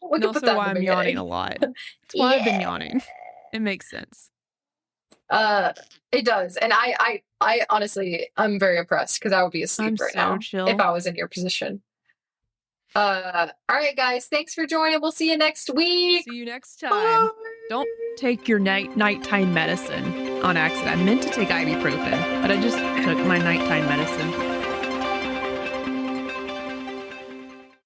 And also why I'm yawning a lot. That's why I've been yawning. It makes sense. It does. And I honestly, I'm very impressed because I would be asleep right now if I was in your position. All right, guys. Thanks for joining. We'll see you next week. See you next time. Bye. Don't take your nighttime medicine on accident. I meant to take ibuprofen, but I just took my nighttime medicine.